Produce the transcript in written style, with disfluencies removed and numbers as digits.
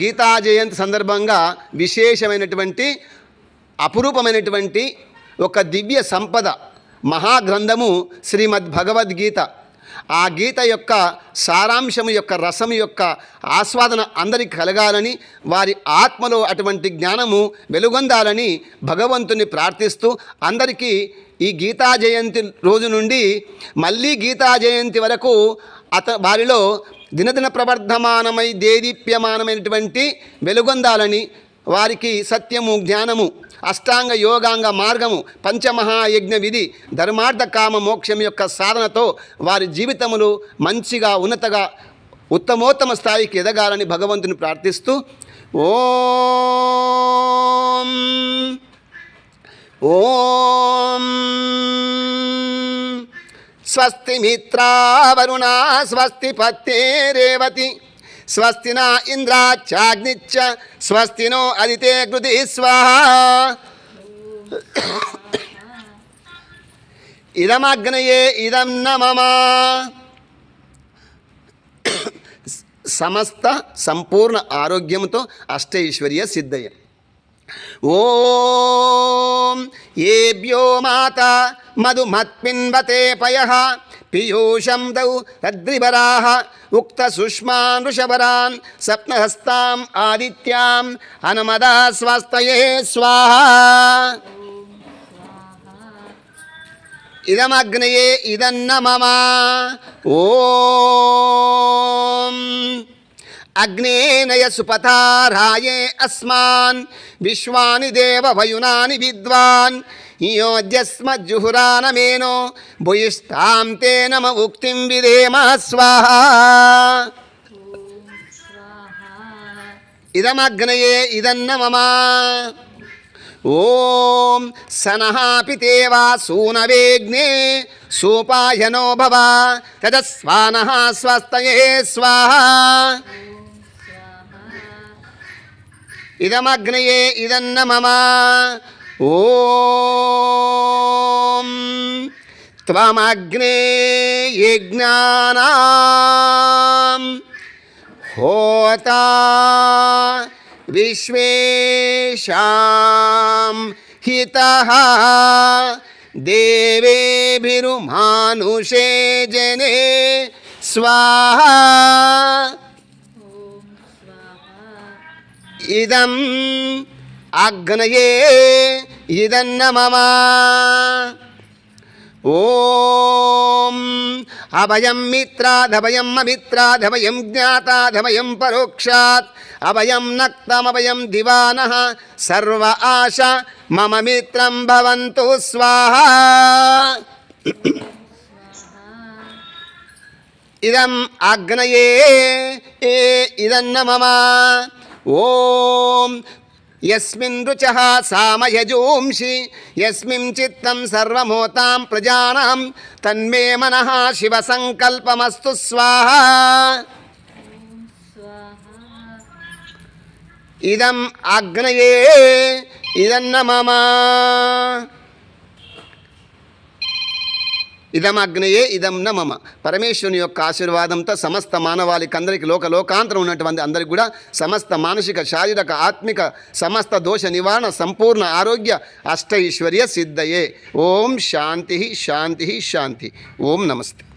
గీతా జయంతి సందర్భంగా విశేషమైనటువంటి అపురూపమైనటువంటి ఒక దివ్య సంపద మహాగ్రంథము శ్రీమద్ భగవద్గీత. ఆ గీత యొక్క సారాంశము యొక్క రసము యొక్క ఆస్వాదన అందరికీ కలగాలని, వారి ఆత్మలో అటువంటి జ్ఞానము వెలుగొందాలని భగవంతుని ప్రార్థిస్తూ అందరికీ ఈ గీతా జయంతి రోజు నుండి మళ్ళీ గీతా జయంతి వరకు వారిలో దినదిన ప్రవర్ధమానమై దేదీప్యమానమైనటువంటి వెలుగొందాలని, వారికి సత్యము, జ్ఞానము, అష్టాంగ యోగాంగ మార్గము, పంచమహాయజ్ఞ విధి, ధర్మార్థ కామ మోక్షం యొక్క సాధనతో వారి జీవితములు మంచిగా ఉన్నతగా ఉత్తమోత్తమ స్థాయికి ఎదగాలని భగవంతుని ప్రార్థిస్తూ ఓం ఓం స్వస్తి మిత్రా వరుణా స్వస్తి పత్తే రేవతి స్వస్తి నా ఇంద్రాచ్చాగ్నిచ్చ స్వస్తి నో అదితే కృతి స్వాహా. ఇదమగ్నయే ఇదం న మమ. సమస్త సంపూర్ణ ఆరోగ్యంతో అష్టైశ్వర్య సిద్ధయ. ఓం ఏభ్యో మాతా మధుమత్పిన్వతే పయః పీయూషం దౌ తద్రివరాః ఉక్త సుష్మాన్ వృషభరాన్ సప్నహస్తాం ఆదిత్యాం హనుమదా స్వస్తయే స్వాహా. ఇదమగ్నయే ఇదన్న మమ. ఓం అగ్నేనయ సుపథారాయే అస్మాన్ విశ్వాని దేవ వయునాని విద్వాన్ యోజ్యస్మజ్జుహురానమేనో భూయిష్టాం తే నమ ఉక్తిం విధేమ స్వాహా. ఇదమగ్నయే ఇదన్న మమ. ఓం సనహాపితే వా సూనవేగ్నే సోపాయనో భవ తదస్వానః స్వస్తయే స్వాహా. ఇదమగ్నయే ఇదన్న మమ. ఓం త్వమగ్నే యజ్ఞానాం హోతా విశ్వేషాం హితః దేవేభిరుమానుషే జనే స్వాహా. ఇదం అగ్నయే ఇదన్న మమ. ఓం అభయం మిత్రాదభయం అమిత్రాదభయం జ్ఞాతాదభయం పరోక్షాత్ అభయం నక్తమభయం దివానః సర్వ ఆశ మమ మిత్రం భవంతు స్వాహా. ఇదం అగ్నయే ఇదన్న మమ. ఓం యస్మిన్ రుచః సామయజోంషి యస్మిన్ చిత్తం సర్వమోతాం ప్రజానాం తన్మే మనః శివ సంకల్పమస్తు స్వాహా. ఇదం అగ్నయే ఇదన్న మమ. ఇదమగ్నయే ఇదం న మమ. పరమేశ్వరుని యొక్క ఆశీర్వాదంతో సమస్త మానవాళికి అందరికీ లోకాంతరం ఉన్నటువంటి అందరికీ కూడా సమస్త మానసిక శారీరక ఆత్మిక సమస్త దోష నివారణ సంపూర్ణ ఆరోగ్య అష్టైశ్వర్య సిద్ధయే. ఓం శాంతి శాంతి శాంతి. ఓం నమస్తే.